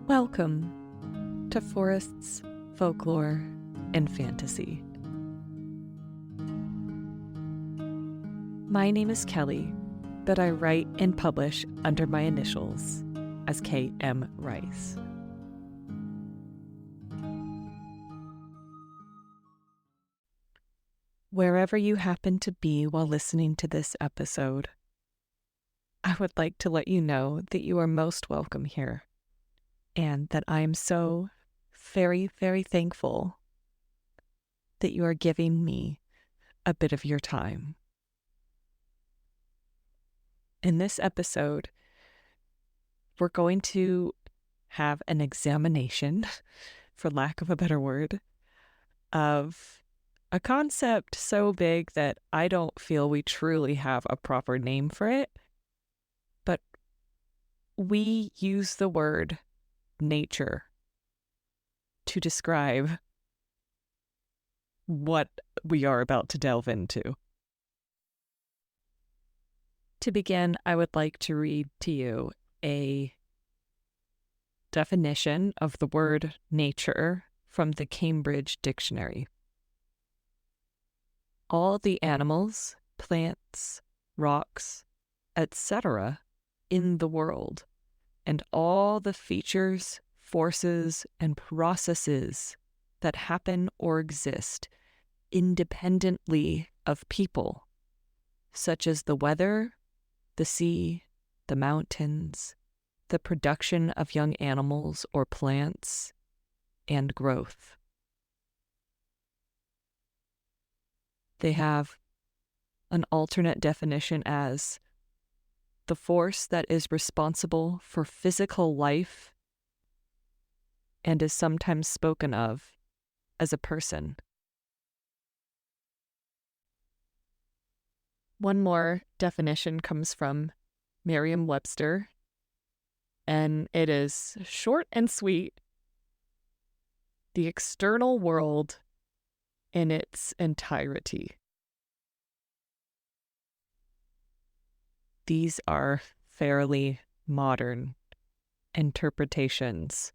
Welcome to Forests, Folklore, and Fantasy. My name is Kelly, but I write and publish under my initials as K.M. Rice. Wherever you happen to be while listening to this episode, I would like to let you know that you are most welcome here, and that I am so very, very thankful that you are giving me a bit of your time. In this episode, we're going to have an examination, for lack of a better word, of a concept so big that I don't feel we truly have a proper name for it, but we use the word nature to describe what we are about to delve into. To begin, I would like to read to you a definition of the word nature from the Cambridge Dictionary. All the animals, plants, rocks, etc. in the world, and all the features, forces, and processes that happen or exist independently of people, such as the weather, the sea, the mountains, the production of young animals or plants, and growth. They have an alternate definition as the force that is responsible for physical life and is sometimes spoken of as a person. One more definition comes from Merriam-Webster, and it is short and sweet: the external world in its entirety. These are fairly modern interpretations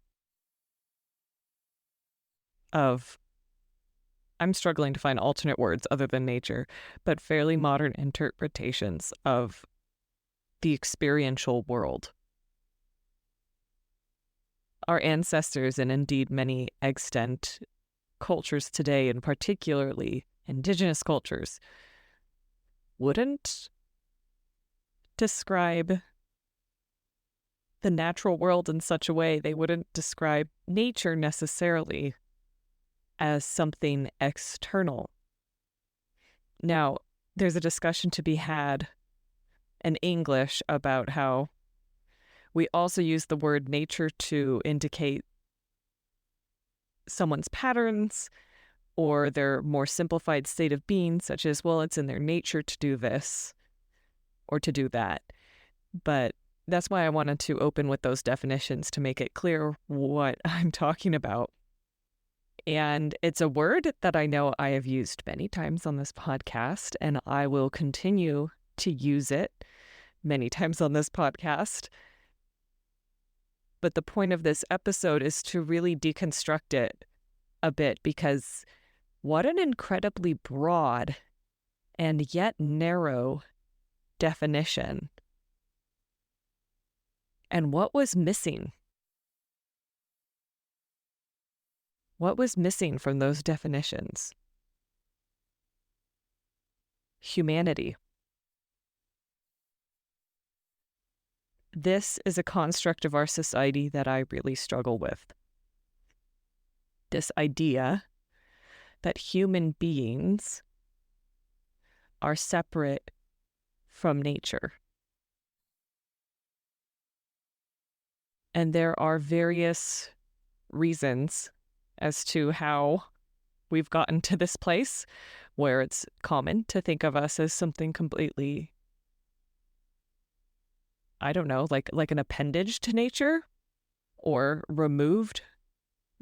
of, I'm struggling to find alternate words other than nature, but fairly modern interpretations of the experiential world. Our ancestors, and indeed many extant cultures today, and particularly indigenous cultures, wouldn't describe the natural world in such a way. They wouldn't describe nature necessarily as something external. Now, there's a discussion to be had in English about how we also use the word nature to indicate someone's patterns or their more simplified state of being, such as, well, it's in their nature to do this or to do that. But that's why I wanted to open with those definitions to make it clear what I'm talking about. And it's a word that I know I have used many times on this podcast, and I will continue to use it many times on this podcast. But the point of this episode is to really deconstruct it a bit, because what an incredibly broad and yet narrow definition. And what was missing? What was missing from those definitions? Humanity. This is a construct of our society that I really struggle with. This idea that human beings are separate from nature. And there are various reasons as to how we've gotten to this place where it's common to think of us as something completely, I don't know, like an appendage to nature or removed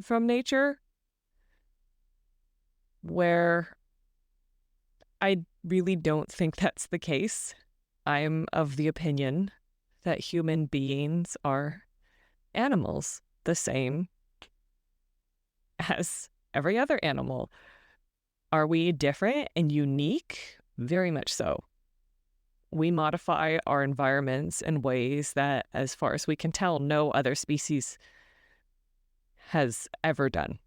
from nature, where I really don't think that's the case. I'm of the opinion that human beings are animals the same as every other animal. Are we different and unique? Very much so. We modify our environments in ways that, as far as we can tell, no other species has ever done.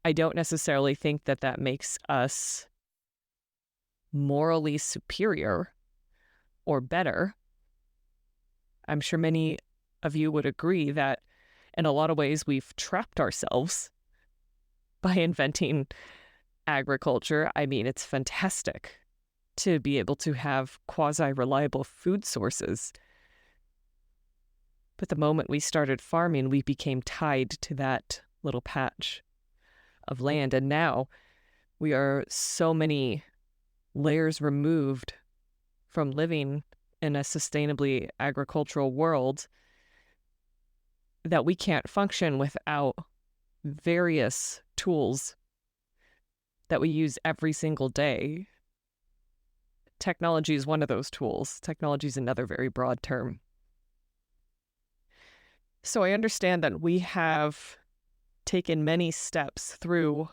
I don't necessarily think that that makes us morally superior or better. I'm sure many of you would agree that in a lot of ways we've trapped ourselves by inventing agriculture. I mean, it's fantastic to be able to have quasi-reliable food sources. But the moment we started farming, we became tied to that little patch of land. And now we are so many layers removed from living in a sustainably agricultural world that we can't function without various tools that we use every single day. Technology is one of those tools. Technology is another very broad term. So I understand that we have taken many steps through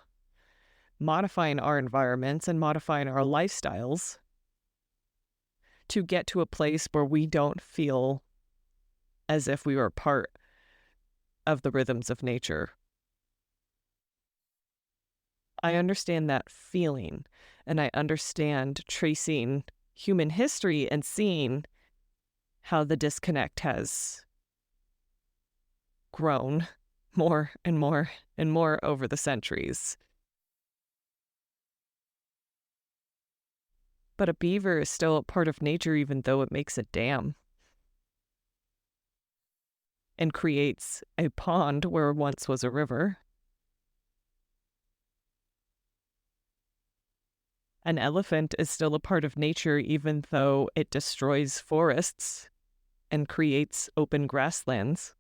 modifying our environments and modifying our lifestyles to get to a place where we don't feel as if we were part of the rhythms of nature. I understand that feeling, and I understand tracing human history and seeing how the disconnect has grown more and more and more over the centuries. But a beaver is still a part of nature even though it makes a dam and creates a pond where once was a river. An elephant is still a part of nature even though it destroys forests and creates open grasslands.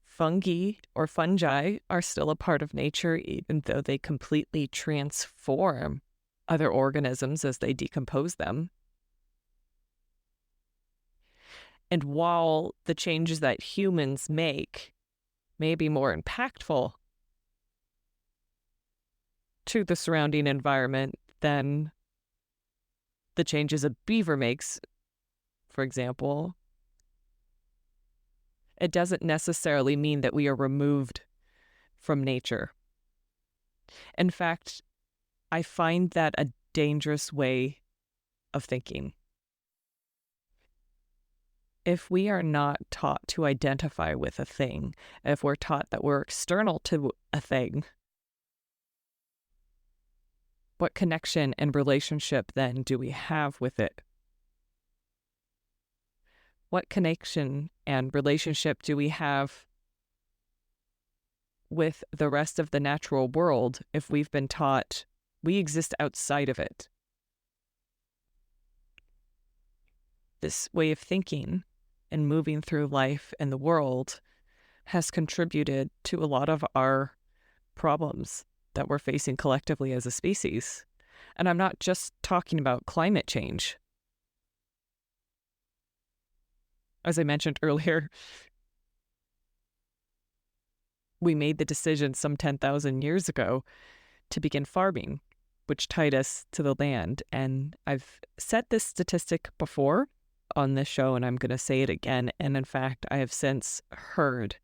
Fungi or fungi are still a part of nature even though they completely transform other organisms as they decompose them. And while the changes that humans make may be more impactful to the surrounding environment than the changes a beaver makes, for example, it doesn't necessarily mean that we are removed from nature. In fact, I find that a dangerous way of thinking. If we are not taught to identify with a thing, if we're taught that we're external to a thing, what connection and relationship then do we have with it? What connection and relationship do we have with the rest of the natural world if we've been taught we exist outside of it? This way of thinking and moving through life and the world has contributed to a lot of our problems that we're facing collectively as a species. And I'm not just talking about climate change. As I mentioned earlier, we made the decision some 10,000 years ago to begin farming, which tied us to the land. And I've said this statistic before on this show, and I'm going to say it again. And in fact, I have since heard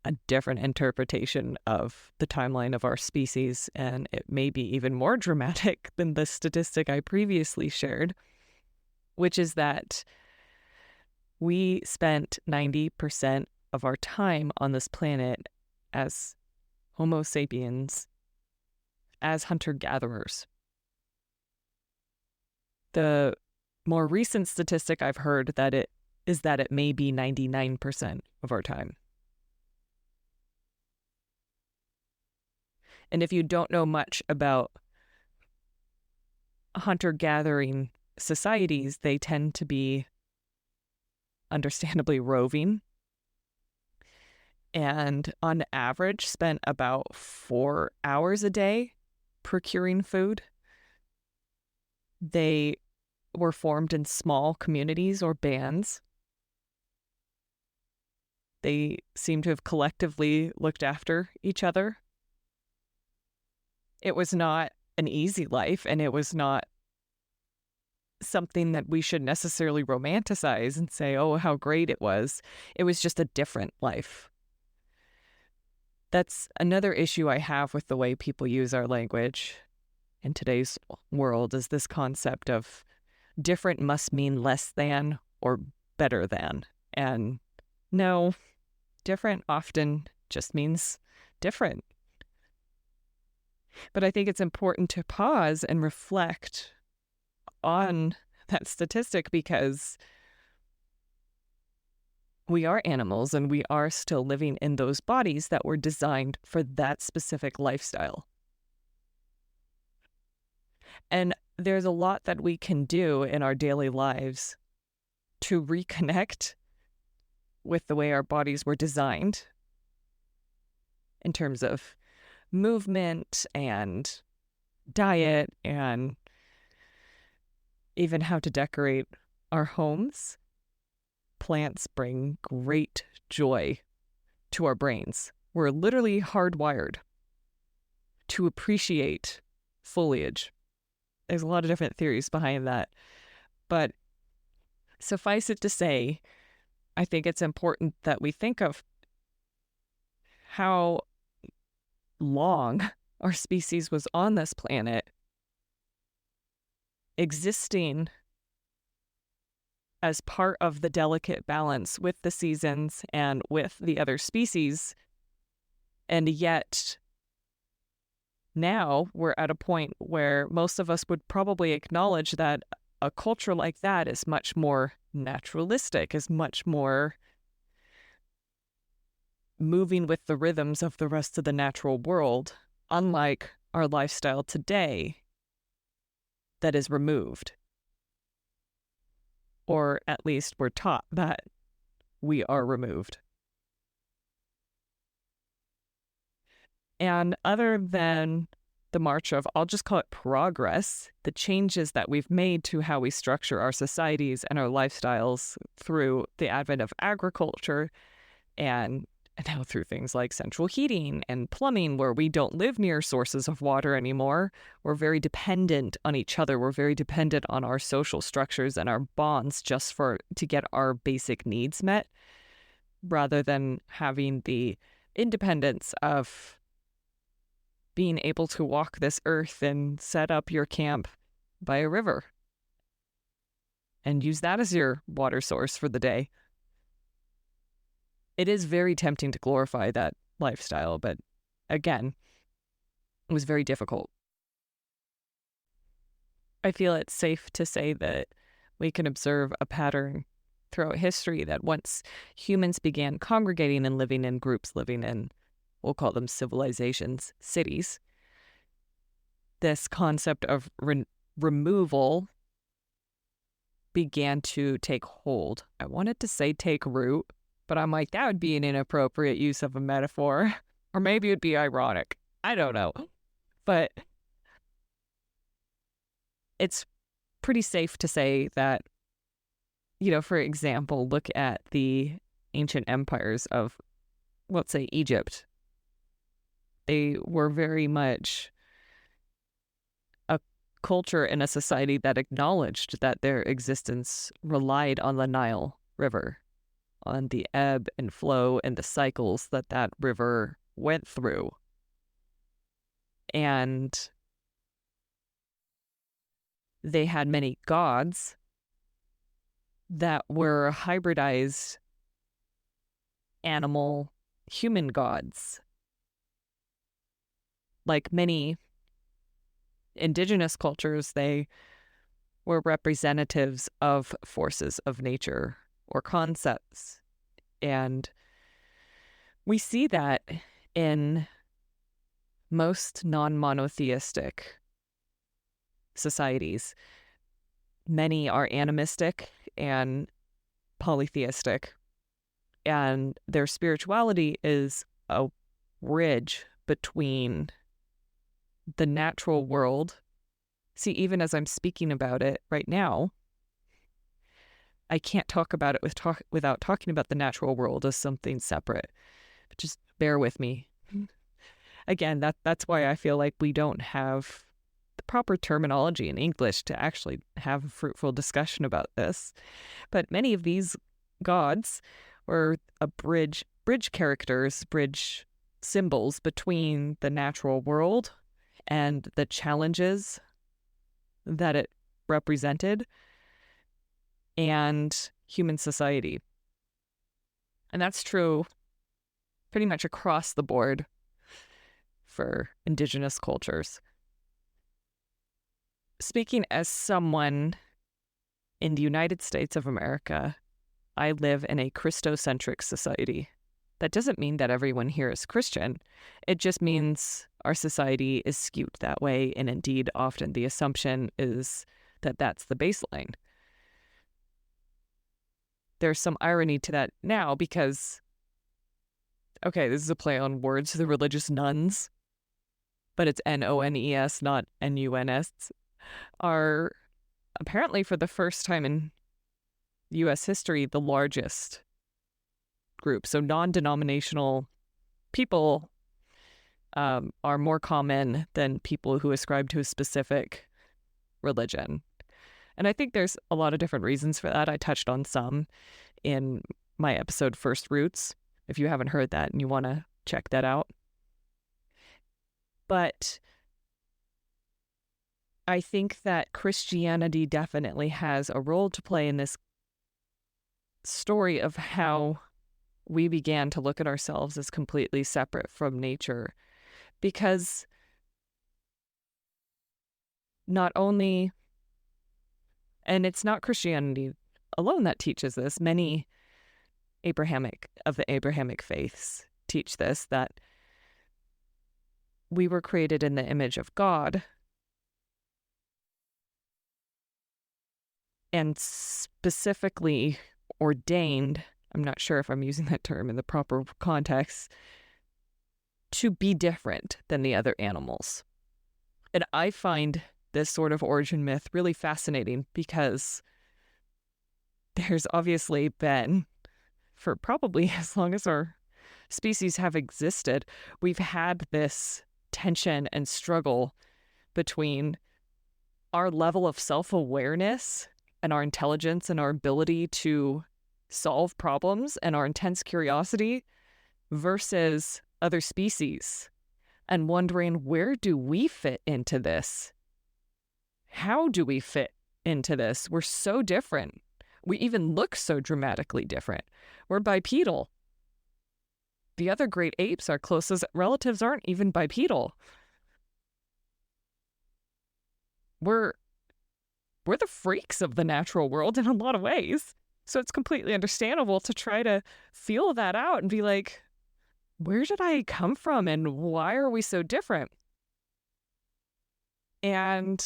a different interpretation of the timeline of our species, and it may be even more dramatic than the statistic I previously shared, which is that we spent 90% of our time on this planet as Homo sapiens, as hunter-gatherers. The more recent statistic I've heard that it may be 99% of our time. And if you don't know much about hunter-gathering societies, they tend to be understandably roving, and on average spent about 4 hours a day procuring food. They were formed in small communities or bands. They seem to have collectively looked after each other. It was not an easy life, and it was not something that we should necessarily romanticize and say, oh, how great it was. It was just a different life. That's another issue I have with the way people use our language in today's world, is this concept of different must mean less than or better than. And no, different often just means different. But I think it's important to pause and reflect on that statistic, because we are animals and we are still living in those bodies that were designed for that specific lifestyle. And there's a lot that we can do in our daily lives to reconnect with the way our bodies were designed in terms of movement and diet and even how to decorate our homes. Plants bring great joy to our brains. We're literally hardwired to appreciate foliage. There's a lot of different theories behind that. But suffice it to say, I think it's important that we think of how long our species was on this planet, existing as part of the delicate balance with the seasons and with the other species. And yet now we're at a point where most of us would probably acknowledge that a culture like that is much more naturalistic, is much more moving with the rhythms of the rest of the natural world, unlike our lifestyle today that is removed. Or at least we're taught that we are removed. And other than the march of, I'll just call it progress, the changes that we've made to how we structure our societies and our lifestyles through the advent of agriculture and now through things like central heating and plumbing, where we don't live near sources of water anymore. We're very dependent on each other. We're very dependent on our social structures and our bonds just to get our basic needs met, rather than having the independence of being able to walk this earth and set up your camp by a river and use that as your water source for the day. It is very tempting to glorify that lifestyle, but again, it was very difficult. I feel it's safe to say that we can observe a pattern throughout history that once humans began congregating and living in groups, living in, we'll call them civilizations, cities, this concept of removal began to take hold. I wanted to say take root, but I'm like, that would be an inappropriate use of a metaphor. Or maybe it'd be ironic. I don't know. But it's pretty safe to say that, for example, look at the ancient empires of, let's say, Egypt. They were very much a culture and a society that acknowledged that their existence relied on the Nile River, on the ebb and flow and the cycles that river went through. And they had many gods that were hybridized animal-human gods. Like many indigenous cultures, they were representatives of forces of nature or concepts. And we see that in most non-monotheistic societies. Many are animistic and polytheistic, and their spirituality is a bridge between the natural world. See, even as I'm speaking about it right now, I can't talk about it without talking about the natural world as something separate. Just bear with me. Again, that's why I feel like we don't have the proper terminology in English to actually have a fruitful discussion about this. But many of these gods were a bridge characters, bridge symbols between the natural world and the challenges that it represented and human society. And that's true pretty much across the board for indigenous cultures. Speaking as someone in the United States of America, I live in a Christocentric society. That doesn't mean that everyone here is Christian. It just means our society is skewed that way, and indeed, often the assumption is that that's the baseline. There's some irony to that now because, okay, this is a play on words, the religious nuns, but it's N-O-N-E-S, not N-U-N-S, are apparently for the first time in U.S. history the largest group. So non-denominational people are more common than people who ascribe to a specific religion. And I think there's a lot of different reasons for that. I touched on some in my episode First Roots, if you haven't heard that and you want to check that out. But I think that Christianity definitely has a role to play in this story of how we began to look at ourselves as completely separate from nature. Because not only, and it's not Christianity alone that teaches this, many of the Abrahamic faiths teach this, that we were created in the image of God and specifically ordained, I'm not sure if I'm using that term in the proper context, to be different than the other animals. And I find this sort of origin myth really fascinating because there's obviously been, for probably as long as our species have existed, we've had this tension and struggle between our level of self-awareness and our intelligence and our ability to solve problems and our intense curiosity versus other species, and wondering, where do we fit into this? How do we fit into this? We're so different. We even look so dramatically different. We're bipedal. The other great apes, our closest relatives, aren't even bipedal. We're the freaks of the natural world in a lot of ways. So it's completely understandable to try to feel that out and be like, where did I come from and why are we so different? And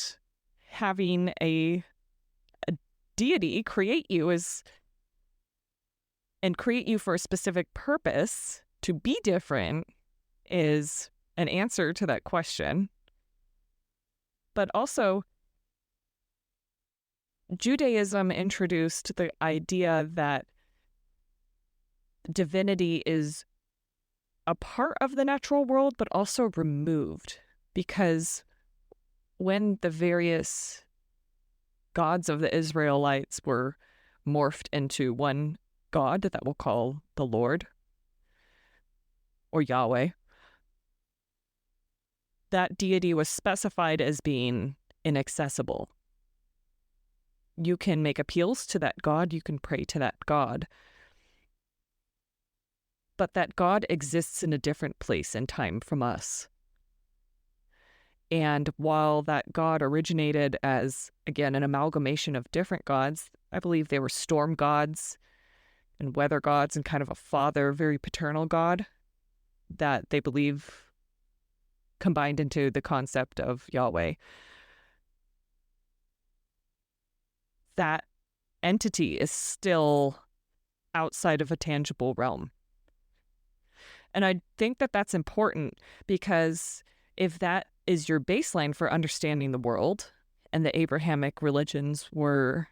having a deity create you and create you for a specific purpose to be different is an answer to that question. But also, Judaism introduced the idea that divinity is a part of the natural world, but also removed, because when the various gods of the Israelites were morphed into one God that we'll call the Lord or Yahweh, that deity was specified as being inaccessible. You can make appeals to that God, you can pray to that God, but that God exists in a different place and time from us. And while that God originated as, again, an amalgamation of different gods, I believe they were storm gods and weather gods and kind of a father, very paternal God that they believe combined into the concept of Yahweh. That entity is still outside of a tangible realm. And I think that that's important because if that is your baseline for understanding the world, and the Abrahamic religions were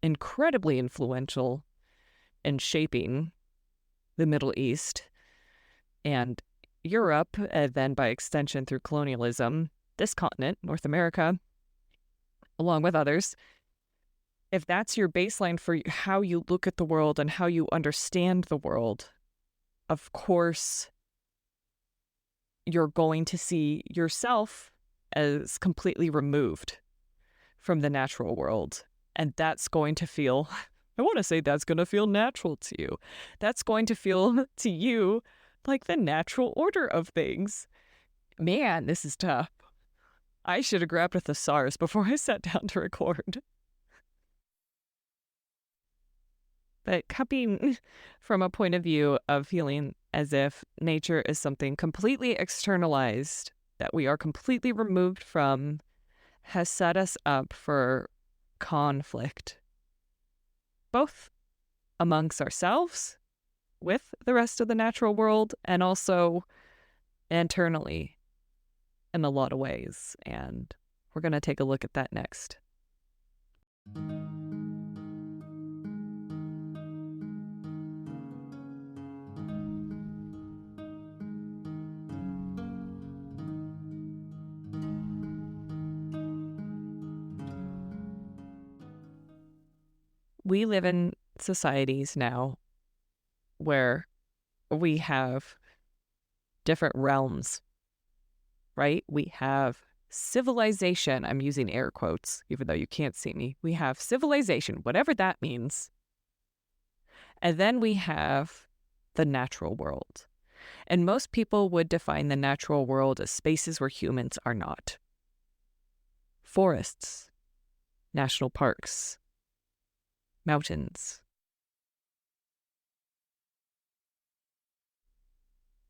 incredibly influential in shaping the Middle East and Europe, and then by extension through colonialism, this continent, North America, along with others. If that's your baseline for how you look at the world and how you understand the world, of course, you're going to see yourself as completely removed from the natural world. And that's going to feel, I want to say that's going to feel natural to you. That's going to feel to you like the natural order of things. Man, this is tough. I should have grabbed a thesaurus before I sat down to record. But coming from a point of view of feeling as if nature is something completely externalized, that we are completely removed from, has set us up for conflict, both amongst ourselves, with the rest of the natural world, and also internally in a lot of ways. And we're going to take a look at that next. We live in societies now where we have different realms, right? We have civilization. I'm using air quotes, even though you can't see me. We have civilization, whatever that means. And then we have the natural world. And most people would define the natural world as spaces where humans are not. Forests, national parks, mountains.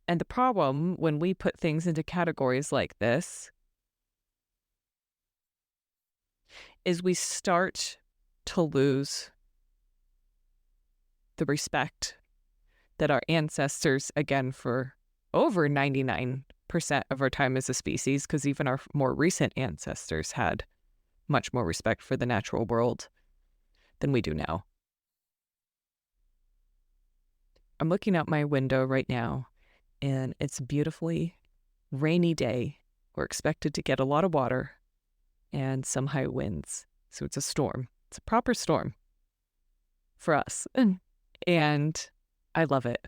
And the problem when we put things into categories like this is we start to lose the respect that our ancestors, again, for over 99% of our time as a species, because even our more recent ancestors had much more respect for the natural world than we do now. I'm looking out my window right now, and it's a beautifully rainy day. We're expected to get a lot of water and some high winds. So it's a storm. It's a proper storm for us. And I love it.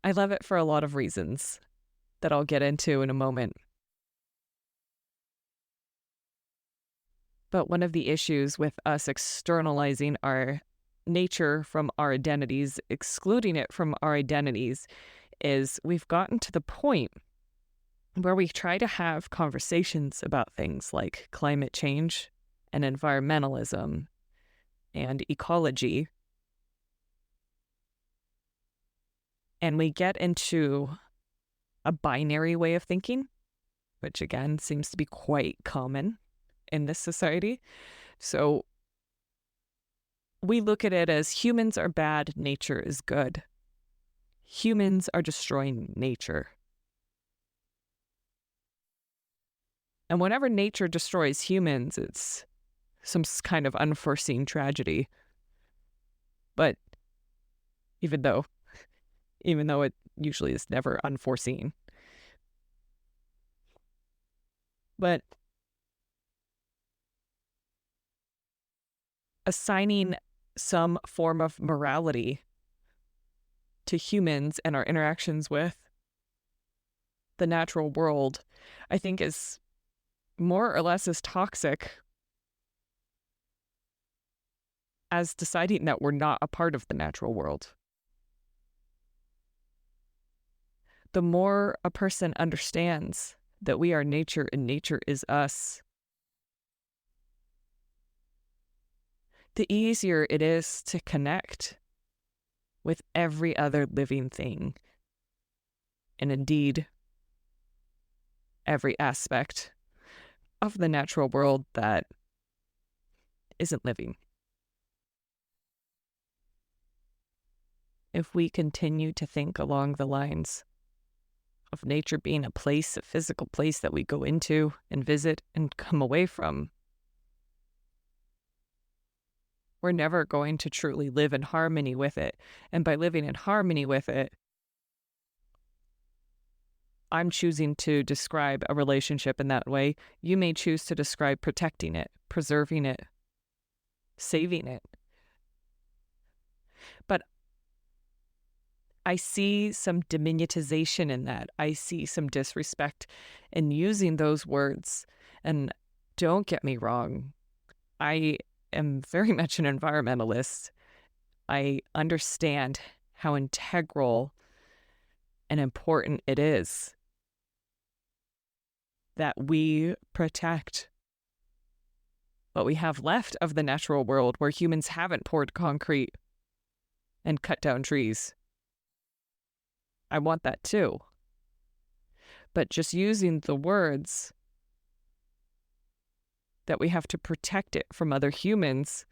I love it for a lot of reasons that I'll get into in a moment. But one of the issues with us externalizing our nature from our identities, excluding it from our identities, is we've gotten to the point where we try to have conversations about things like climate change and environmentalism and ecology. And we get into a binary way of thinking, which again seems to be quite common in this society. So we look at it as humans are bad, nature is good. Humans are destroying nature. And whenever nature destroys humans, it's some kind of unforeseen tragedy. But even though it usually is never unforeseen. But assigning some form of morality to humans and our interactions with the natural world, I think is more or less as toxic as deciding that we're not a part of the natural world. The more a person understands that we are nature and nature is us, the easier it is to connect with every other living thing. And indeed, every aspect of the natural world that isn't living. If we continue to think along the lines of nature being a place, a physical place that we go into and visit and come away from, we're never going to truly live in harmony with it. And by living in harmony with it, I'm choosing to describe a relationship in that way. You may choose to describe protecting it, preserving it, saving it. But I see some diminutization in that. I see some disrespect in using those words. And don't get me wrong, I am very much an environmentalist. I understand how integral and important it is that we protect what we have left of the natural world where humans haven't poured concrete and cut down trees. I want that too. But just using the words that we have to protect it from other humans,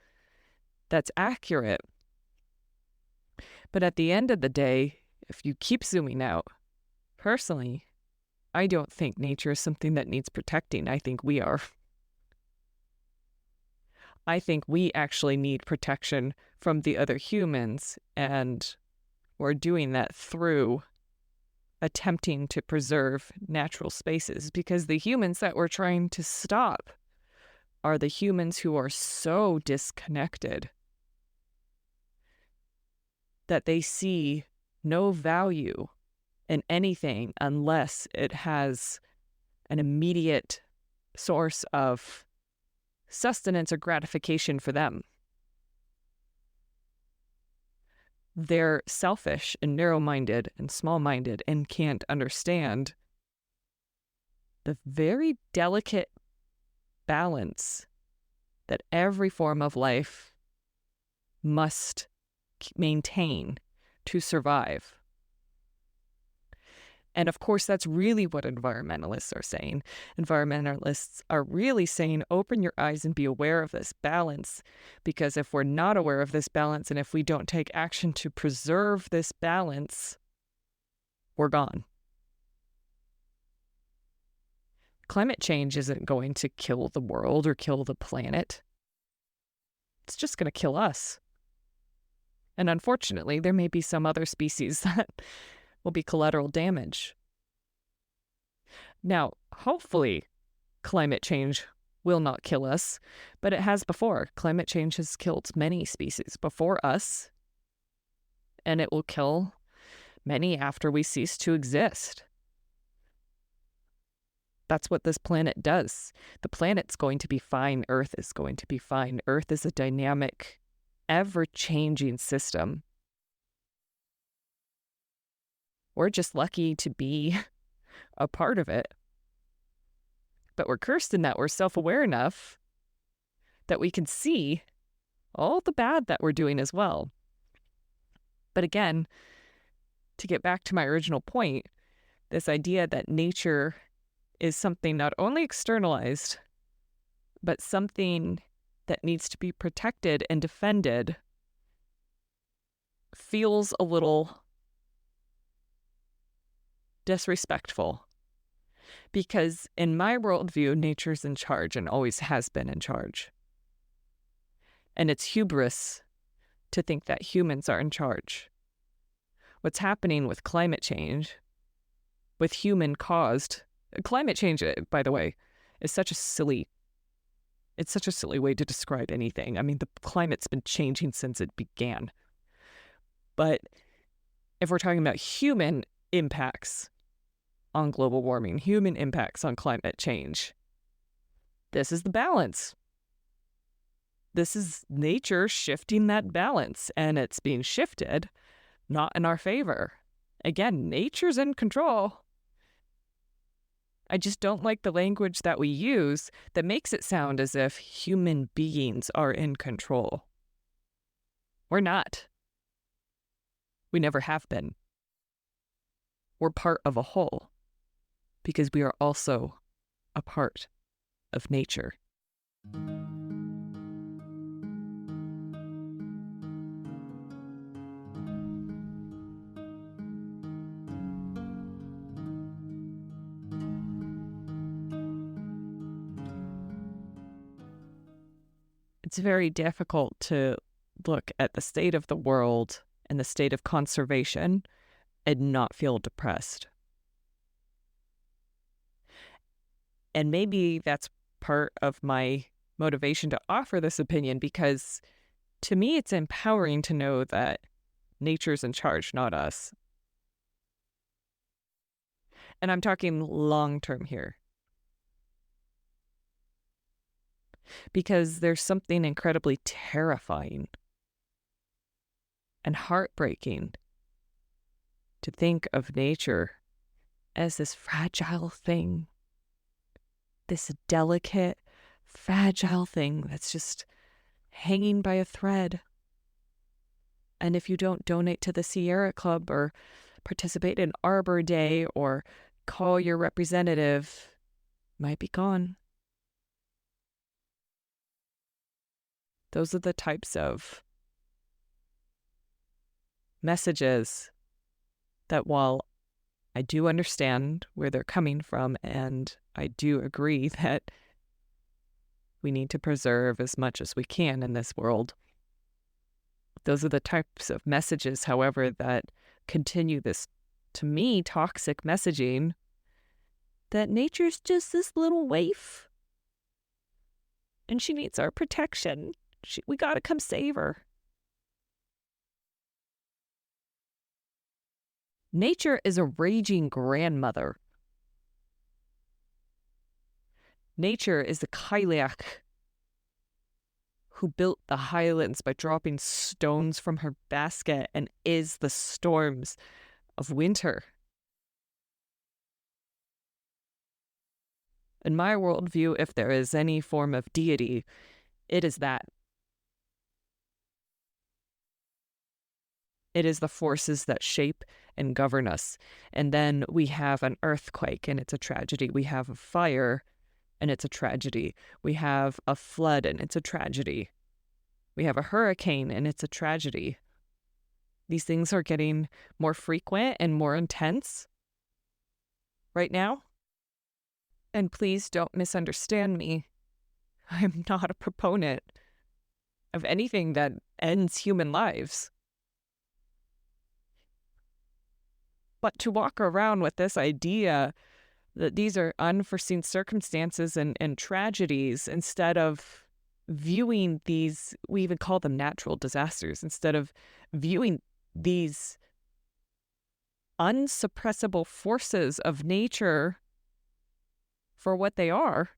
that's accurate. But at the end of the day, if you keep zooming out, personally, I don't think nature is something that needs protecting. I think we are. I think we actually need protection from the other humans, and we're doing that through attempting to preserve natural spaces, because the humans that we're trying to stop are the humans who are so disconnected that they see no value in anything unless it has an immediate source of sustenance or gratification for them. They're selfish and narrow-minded and small-minded and can't understand the very delicate balance that every form of life must maintain to survive. And of course, that's really what environmentalists are saying. Environmentalists are really saying, open your eyes and be aware of this balance. Because if we're not aware of this balance, and if we don't take action to preserve this balance, we're gone. Climate change isn't going to kill the world or kill the planet. It's just going to kill us. And unfortunately, there may be some other species that will be collateral damage. Now, hopefully, climate change will not kill us, but it has before. Climate change has killed many species before us, and it will kill many after we cease to exist. That's what this planet does. The planet's going to be fine. Earth is going to be fine. Earth is a dynamic, ever-changing system. We're just lucky to be a part of it. But we're cursed in that we're self-aware enough that we can see all the bad that we're doing as well. But again, to get back to my original point, this idea that nature is something not only externalized, but something that needs to be protected and defended feels a little disrespectful, because in my worldview, nature's in charge and always has been in charge. And it's hubris to think that humans are in charge. What's happening with climate change, with human-caused climate change, by the way, is such a silly way to describe anything. I mean, the climate's been changing since it began. But if we're talking about human impacts on global warming, human impacts on climate change, this is the balance. This is nature shifting that balance, and it's being shifted not in our favor. Again, nature's in control. I just don't like the language that we use that makes it sound as if human beings are in control. We're not. We never have been. We're part of a whole, because we are also a part of nature. it's very difficult to look at the state of the world and the state of conservation and not feel depressed. And maybe that's part of my motivation to offer this opinion, because to me, it's empowering to know that nature's in charge, not us. And I'm talking long term here, because there's something incredibly terrifying and heartbreaking to think of nature as this fragile thing, this delicate, fragile thing that's just hanging by a thread. And if you don't donate to the Sierra Club or participate in Arbor Day or call your representative, might be gone. Those are the types of messages that, while I do understand where they're coming from, and I do agree that we need to preserve as much as we can in this world, those are the types of messages, however, that continue this, to me, toxic messaging that nature's just this little waif and she needs our protection. We gotta come save her. Nature is a raging grandmother. Nature is the Kailiach who built the highlands by dropping stones from her basket and is the storms of winter. In my worldview, if there is any form of deity, it is that. It is the forces that shape and govern us. And then we have an earthquake, and it's a tragedy. We have a fire, and it's a tragedy. We have a flood, and it's a tragedy. We have a hurricane, and it's a tragedy. These things are getting more frequent and more intense right now. And please don't misunderstand me. I'm not a proponent of anything that ends human lives. But to walk around with this idea that these are unforeseen circumstances and tragedies, instead of viewing these, we even call them natural disasters, instead of viewing these unsuppressible forces of nature for what they are,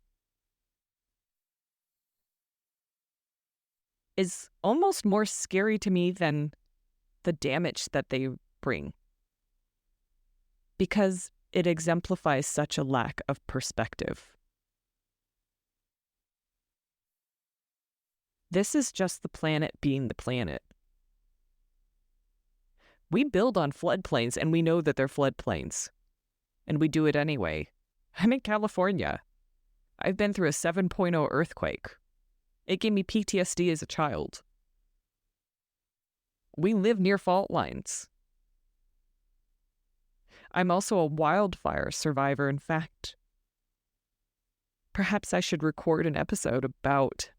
is almost more scary to me than the damage that they bring, because it exemplifies such a lack of perspective. This is just the planet being the planet. We build on floodplains, and we know that they're floodplains, and we do it anyway. I'm in California. I've been through a 7.0 earthquake. It gave me PTSD as a child. We live near fault lines. I'm also a wildfire survivor. In fact, perhaps I should record an episode about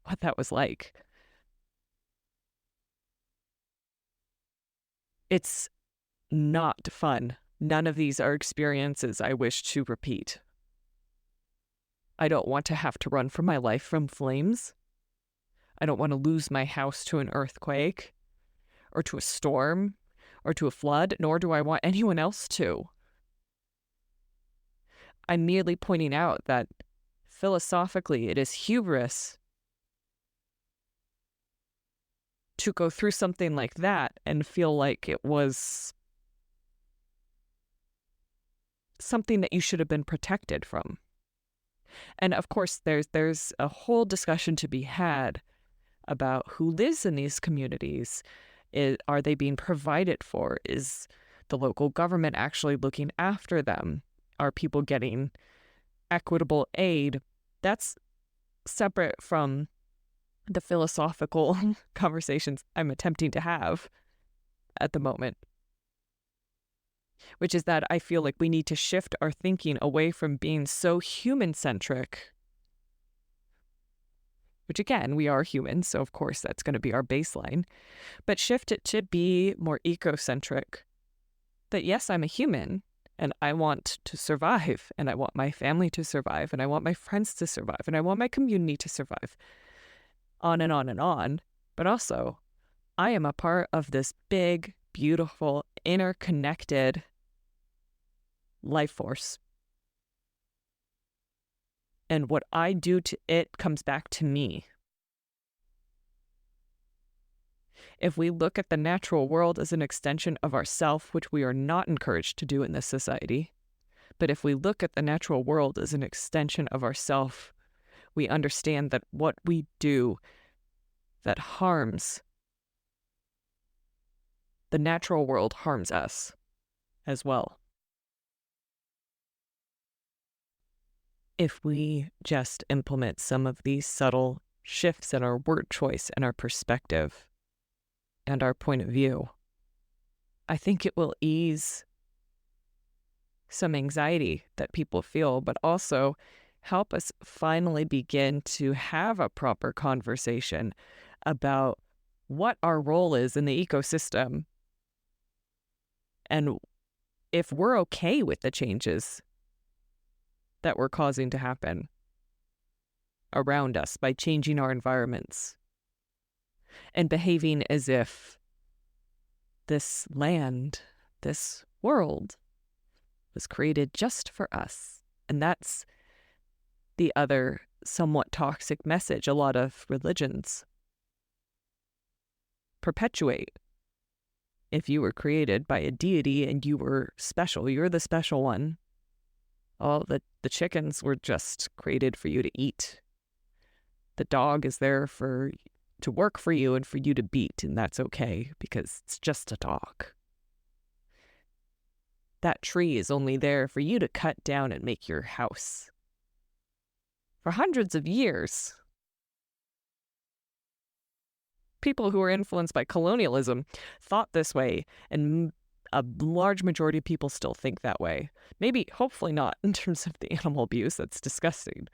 what that was like. It's not fun. None of these are experiences I wish to repeat. I don't want to have to run for my life from flames. I don't want to lose my house to an earthquake or to a storm or to a flood, nor do I want anyone else to. I'm merely pointing out that philosophically it is hubris to go through something like that and feel like it was something that you should have been protected from. And of course, there's a whole discussion to be had about who lives in these communities. Are they being provided for? Is the local government actually looking after them? Are people getting equitable aid? That's separate from the philosophical conversations I'm attempting to have at the moment, which is that I feel like we need to shift our thinking away from being so human-centric which again, we are humans, so of course that's going to be our baseline, but shift it to be more ecocentric. That yes, I'm a human and I want to survive, and I want my family to survive, and I want my friends to survive, and I want my community to survive, on and on and on. But also, I am a part of this big, beautiful, interconnected life force. And what I do to it comes back to me. If we look at the natural world as an extension of ourself, which we are not encouraged to do in this society, but if we look at the natural world as an extension of ourself, we understand that what we do that harms the natural world harms us as well. If we just implement some of these subtle shifts in our word choice and our perspective and our point of view, I think it will ease some anxiety that people feel, but also help us finally begin to have a proper conversation about what our role is in the ecosystem and if we're okay with the changes that we're causing to happen around us by changing our environments and behaving as if this land, this world, was created just for us. And that's the other somewhat toxic message a lot of religions perpetuate. If you were created by a deity and you were special, you're the special one. All the chickens were just created for you to eat. The dog is there to work for you and for you to beat, and that's okay because it's just a dog. That tree is only there for you to cut down and make your house. For hundreds of years, people who were influenced by colonialism thought this way, and a large majority of people still think that way. Maybe, hopefully not in terms of the animal abuse, that's disgusting,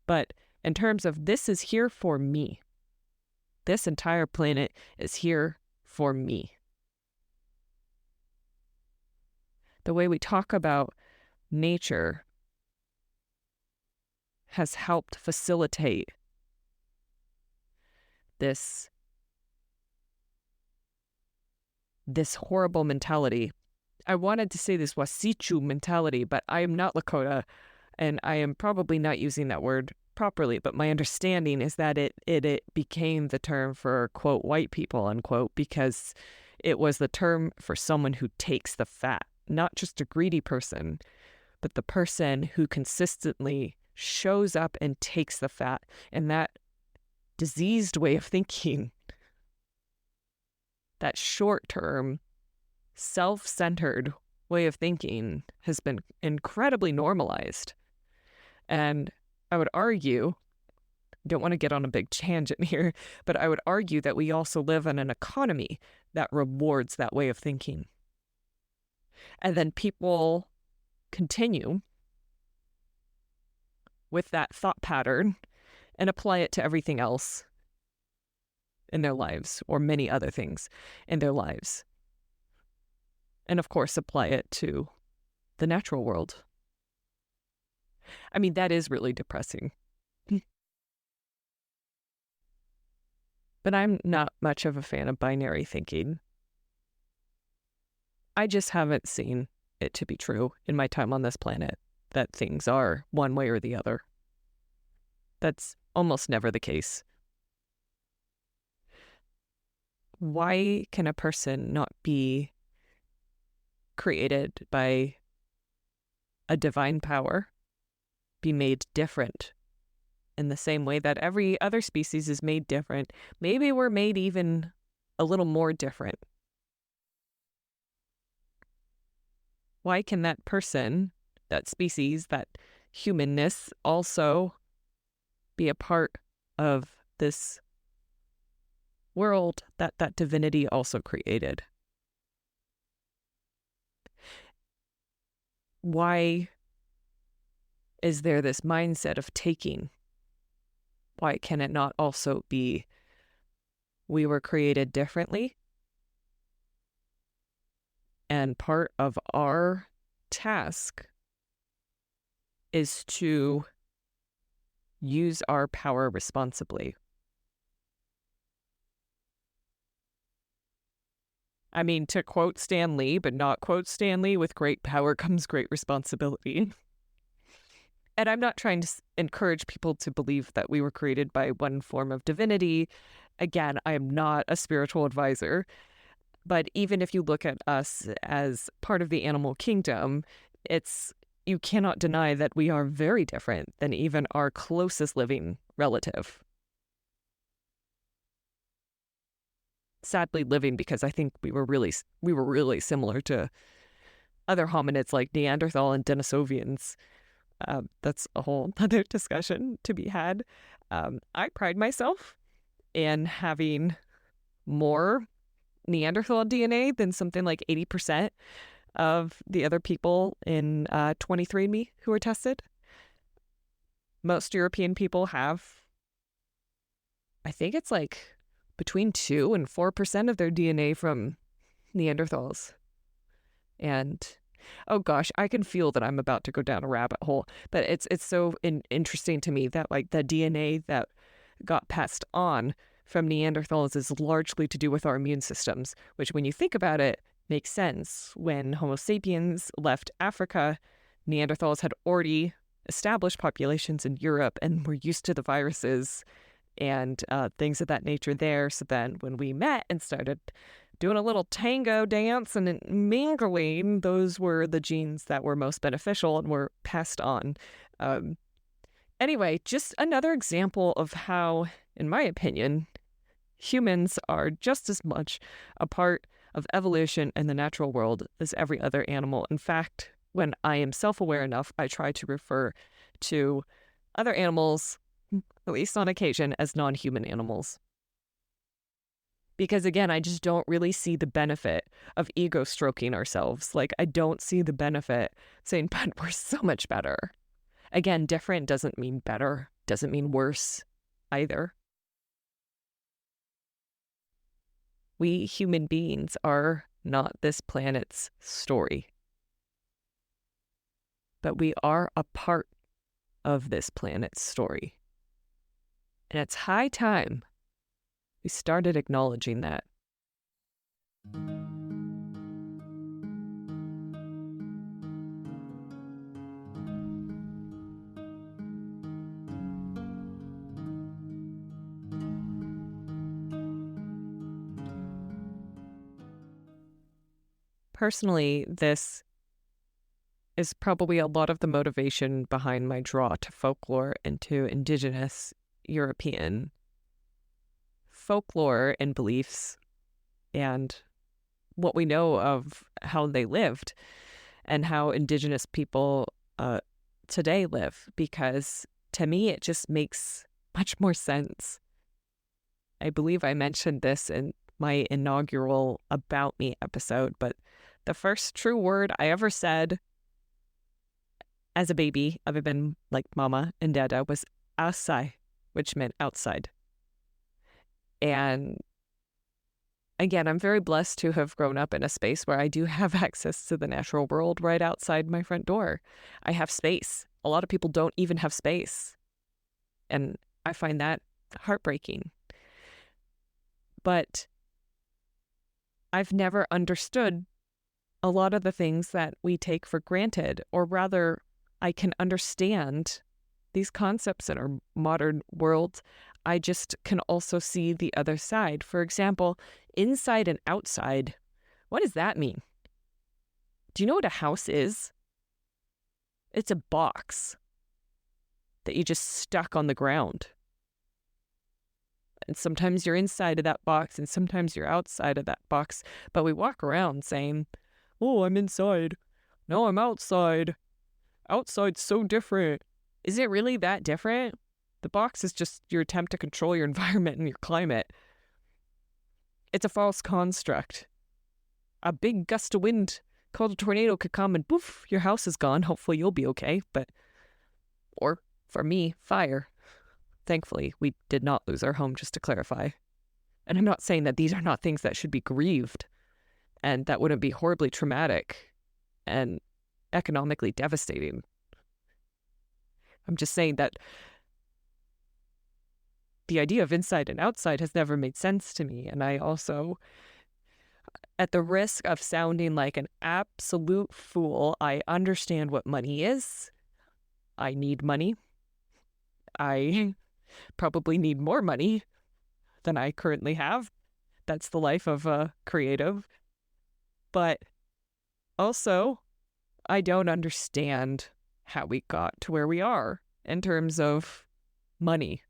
but in terms of this is here for me. This entire planet is here for me. The way we talk about nature has helped facilitate this horrible mentality. I wanted to say this wasichu mentality, but I am not Lakota, and I am probably not using that word properly, but my understanding is that it became the term for, quote, white people, unquote, because it was the term for someone who takes the fat, not just a greedy person, but the person who consistently shows up and takes the fat. And that diseased way of thinking, that short-term, self-centered way of thinking has been incredibly normalized. And I would argue, don't want to get on a big tangent here, but I would argue that we also live in an economy that rewards that way of thinking. And then people continue with that thought pattern and apply it to everything else in their lives, or many other things in their lives. And of course, apply it to the natural world. I mean, that is really depressing. But I'm not much of a fan of binary thinking. I just haven't seen it to be true in my time on this planet that things are one way or the other. That's almost never the case. Why can a person not be created by a divine power, be made different in the same way that every other species is made different? Maybe we're made even a little more different. Why can that person, that species, that humanness also be a part of this world that divinity also created? Why is there this mindset of taking why can it not also be we were created differently? And part of our task is to use our power responsibly. I mean, to quote Stan Lee, but not quote Stan Lee, with great power comes great responsibility. And I'm not trying to encourage people to believe that we were created by one form of divinity. Again, I am not a spiritual advisor. But even if you look at us as part of the animal kingdom, you cannot deny that we are very different than even our closest living relative. Sadly living, because I think we were really similar to other hominids like Neanderthal and Denisovians. That's a whole other discussion to be had. I pride myself in having more Neanderthal DNA than something like 80% of the other people in 23andMe who were tested. Most European people have, I think it's like between 2 and 4% of their DNA from Neanderthals. And oh gosh, I can feel that I'm about to go down a rabbit hole, but it's so interesting to me that like the DNA that got passed on from Neanderthals is largely to do with our immune systems, which when you think about it, makes sense. When Homo sapiens left Africa, Neanderthals had already established populations in Europe and were used to the viruses and things of that nature there. So then when we met and started doing a little tango dance and mingling, those were the genes that were most beneficial and were passed on. Anyway, just another example of how, in my opinion, humans are just as much a part of evolution and the natural world as every other animal. In fact, when I am self-aware enough, I try to refer to other animals, at least on occasion, as non-human animals. Because again, I just don't really see the benefit of ego stroking ourselves. Like, I don't see the benefit saying, but we're so much better. Again, different doesn't mean better, doesn't mean worse either. We human beings are not this planet's story, but we are a part of this planet's story. And it's high time we started acknowledging that. Personally, this is probably a lot of the motivation behind my draw to folklore and to indigenous European folklore and beliefs and what we know of how they lived and how indigenous people today live, because to me it just makes much more sense. I believe I mentioned this in my inaugural About Me episode, but the first true word I ever said as a baby, other than like mama and dada, was asai, which meant outside. And again, I'm very blessed to have grown up in a space where I do have access to the natural world right outside my front door. I have space. A lot of people don't even have space. And I find that heartbreaking. But I've never understood a lot of the things that we take for granted, or rather, I can understand these concepts in our modern world. I just can also see the other side. For example, inside and outside. What does that mean? Do you know what a house is? It's a box that you just stuck on the ground. And sometimes you're inside of that box and sometimes you're outside of that box. But we walk around saying, oh, I'm inside. No, I'm outside. Outside's so different. Is it really that different? The box is just your attempt to control your environment and your climate. It's a false construct. A big gust of wind called a tornado could come and poof, your house is gone. Hopefully you'll be okay. Or for me, fire. Thankfully, we did not lose our home, just to clarify. And I'm not saying that these are not things that should be grieved and that wouldn't be horribly traumatic and economically devastating. I'm just saying that the idea of inside and outside has never made sense to me. And I also, at the risk of sounding like an absolute fool, I understand what money is. I need money. I probably need more money than I currently have. That's the life of a creative. But also, I don't understand how we got to where we are in terms of money.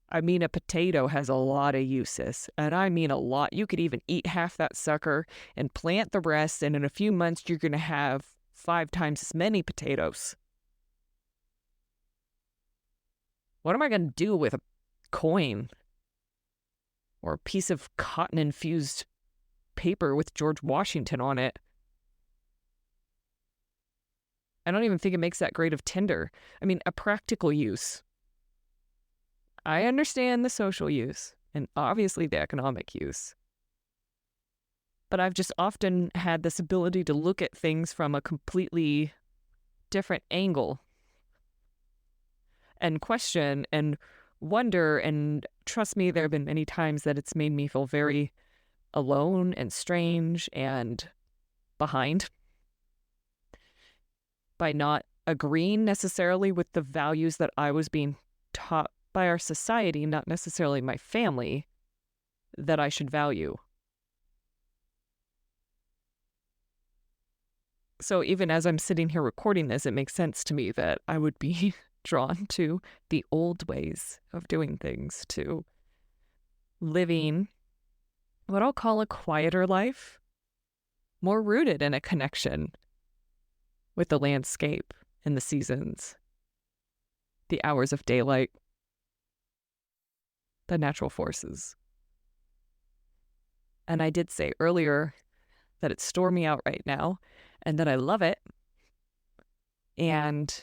I mean, a potato has a lot of uses, and I mean a lot. You could even eat half that sucker and plant the rest, and in a few months, you're going to have 5 times as many potatoes. What am I going to do with a coin or a piece of cotton-infused paper with George Washington on it? I don't even think it makes that great of tinder. I mean, a practical use. I understand the social use and obviously the economic use. But I've just often had this ability to look at things from a completely different angle and question and wonder. And trust me, there have been many times that it's made me feel very alone and strange and behind by not agreeing necessarily with the values that I was being taught by our society, not necessarily my family, that I should value. So even as I'm sitting here recording this, it makes sense to me that I would be drawn to the old ways of doing things, to living what I'll call a quieter life, more rooted in a connection with the landscape and the seasons, the hours of daylight, the natural forces. And I did say earlier that it's stormy out right now and that I love it. And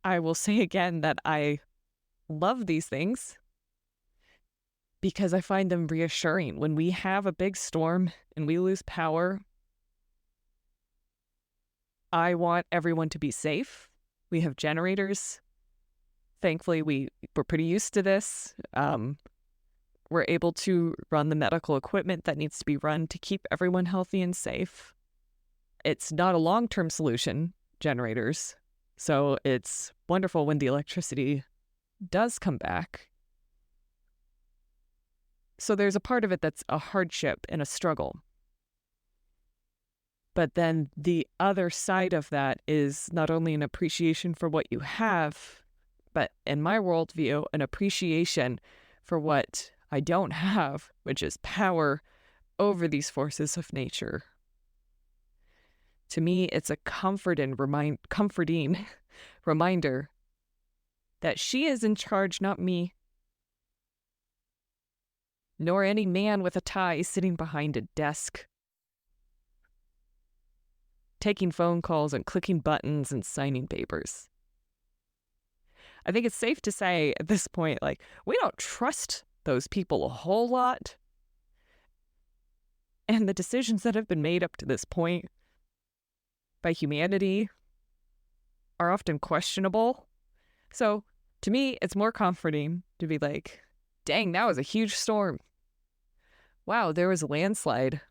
I will say again that I love these things because I find them reassuring. When we have a big storm and we lose power, I want everyone to be safe. We have generators. Thankfully, we're pretty used to this. We're able to run the medical equipment that needs to be run to keep everyone healthy and safe. It's not a long-term solution, generators. So it's wonderful when the electricity does come back. So there's a part of it that's a hardship and a struggle. But then the other side of that is not only an appreciation for what you have, but in my worldview, an appreciation for what I don't have, which is power over these forces of nature. To me, it's a comforting reminder that she is in charge, not me, nor any man with a tie sitting behind a desk, taking phone calls and clicking buttons and signing papers. I think it's safe to say at this point, like, we don't trust those people a whole lot. And the decisions that have been made up to this point by humanity are often questionable. So to me, it's more comforting to be like, dang, that was a huge storm. Wow, there was a landslide.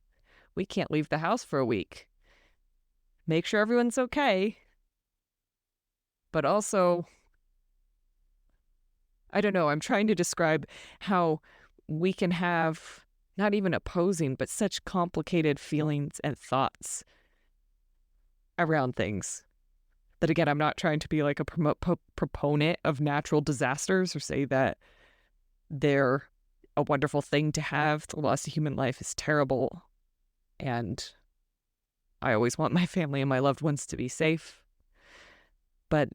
We can't leave the house for a week. Make sure everyone's okay. But also, I don't know, I'm trying to describe how we can have not even opposing, but such complicated feelings and thoughts around things. That again, I'm not trying to be like a proponent of natural disasters or say that they're a wonderful thing to have. The loss of human life is terrible. And I always want my family and my loved ones to be safe. But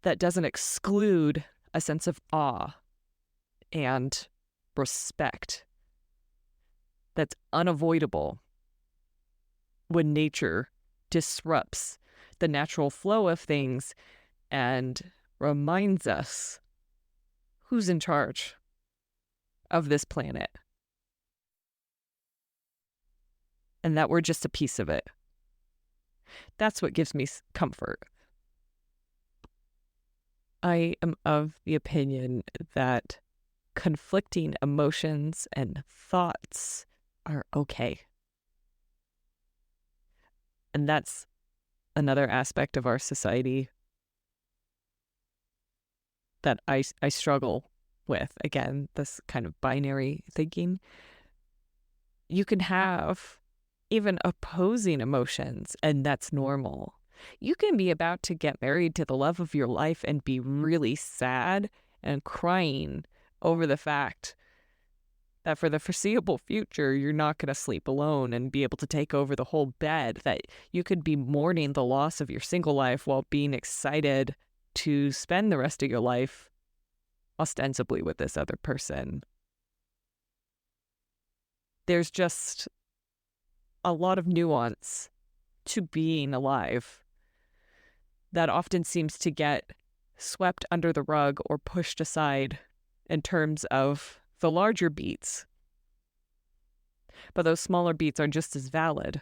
that doesn't exclude a sense of awe and respect that's unavoidable when nature disrupts the natural flow of things and reminds us who's in charge of this planet and that we're just a piece of it. That's what gives me comfort. I am of the opinion that conflicting emotions and thoughts are okay. And that's another aspect of our society that I struggle with. Again, this kind of binary thinking. You can have even opposing emotions, and that's normal. You can be about to get married to the love of your life and be really sad and crying over the fact that for the foreseeable future, you're not going to sleep alone and be able to take over the whole bed, that you could be mourning the loss of your single life while being excited to spend the rest of your life ostensibly with this other person. There's just a lot of nuance to being alive that often seems to get swept under the rug or pushed aside in terms of the larger beats. But those smaller beats are just as valid.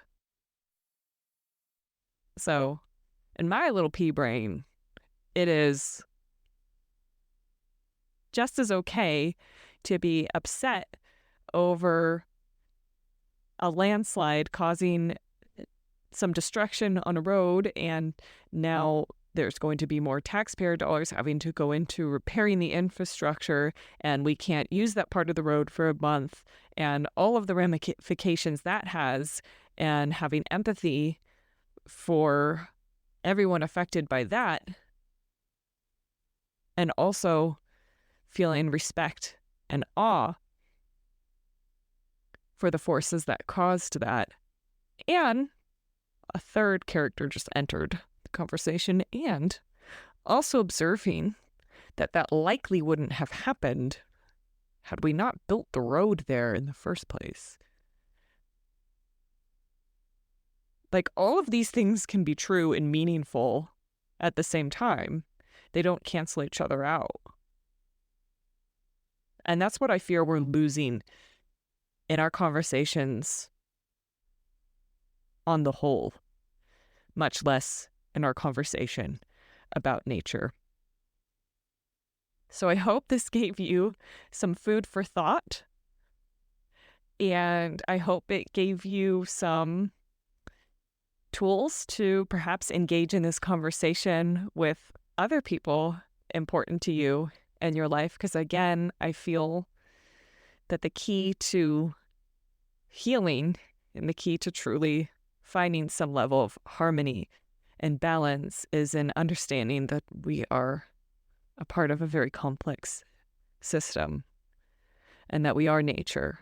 So, in my little pea brain, it is just as okay to be upset over a landslide causing some destruction on a road, and now there's going to be more taxpayer dollars having to go into repairing the infrastructure, and we can't use that part of the road for a month, and all of the ramifications that has, and having empathy for everyone affected by that, and also feeling respect and awe for the forces that caused that. And a third character just entered the conversation, and also observing that that likely wouldn't have happened had we not built the road there in the first place. Like, all of these things can be true and meaningful at the same time. They don't cancel each other out. And that's what I fear we're losing in our conversations on the whole, much less in our conversation about nature. So I hope this gave you some food for thought, and I hope it gave you some tools to perhaps engage in this conversation with other people important to you in your life. Because again, I feel that the key to healing and the key to truly finding some level of harmony and balance is in understanding that we are a part of a very complex system, and that we are nature,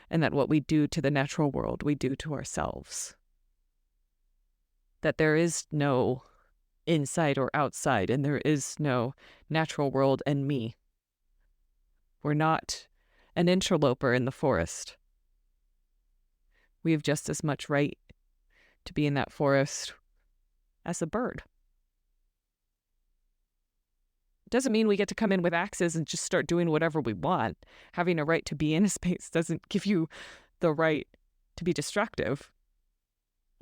and that what we do to the natural world, we do to ourselves. That there is no inside or outside, and there is no natural world and me. We're not an interloper in the forest. We have just as much right to be in that forest as a bird. Doesn't mean we get to come in with axes and just start doing whatever we want. Having a right to be in a space doesn't give you the right to be destructive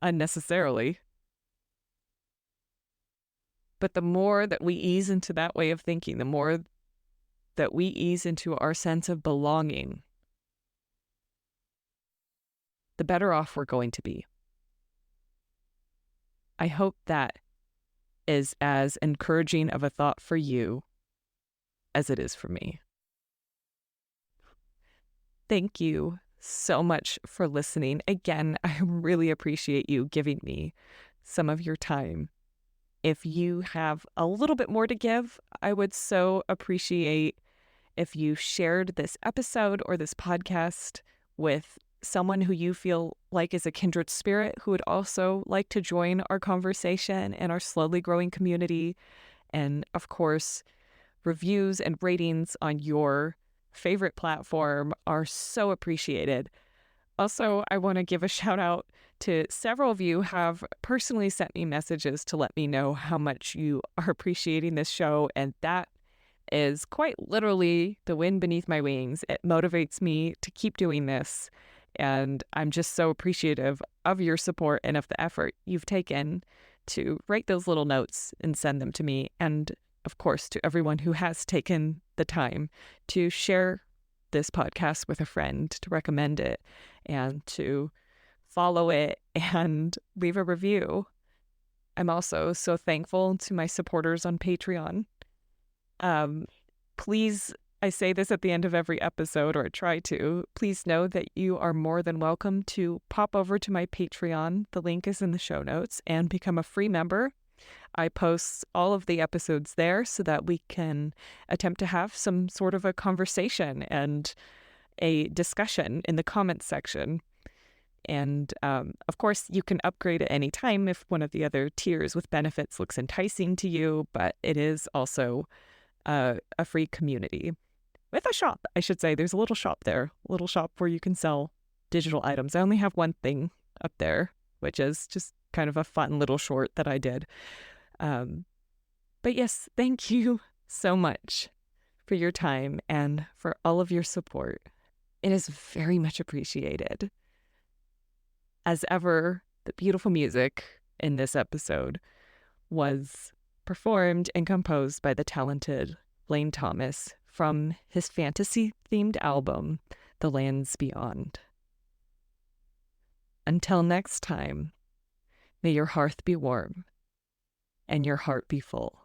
unnecessarily. But the more that we ease into that way of thinking, the more that we ease into our sense of belonging, the better off we're going to be. I hope that is as encouraging of a thought for you as it is for me. Thank you so much for listening. Again, I really appreciate you giving me some of your time. If you have a little bit more to give, I would so appreciate if you shared this episode or this podcast with someone who you feel like is a kindred spirit who would also like to join our conversation and our slowly growing community. And of course, reviews and ratings on your favorite platform are so appreciated. Also, I want to give a shout out to several of you have personally sent me messages to let me know how much you are appreciating this show. And that is quite literally the wind beneath my wings. It motivates me to keep doing this. And I'm just so appreciative of your support and of the effort you've taken to write those little notes and send them to me. And of course, to everyone who has taken the time to share this podcast with a friend, to recommend it, and to follow it and leave a review. I'm also so thankful to my supporters on Patreon. Please, I say this at the end of every episode, or I try to, please know that you are more than welcome to pop over to my Patreon. The link is in the show notes, and become a free member. I post all of the episodes there so that we can attempt to have some sort of a conversation and a discussion in the comments section. And of course, you can upgrade at any time if one of the other tiers with benefits looks enticing to you, but it is also a free community with a shop, I should say. There's a little shop there, a little shop where you can sell digital items. I only have one thing up there, which is just kind of a fun little short that I did. But yes, thank you so much for your time and for all of your support. It is very much appreciated. As ever, the beautiful music in this episode was performed and composed by the talented Blaine Thomas from his fantasy-themed album, The Lands Beyond. Until next time, may your hearth be warm and your heart be full.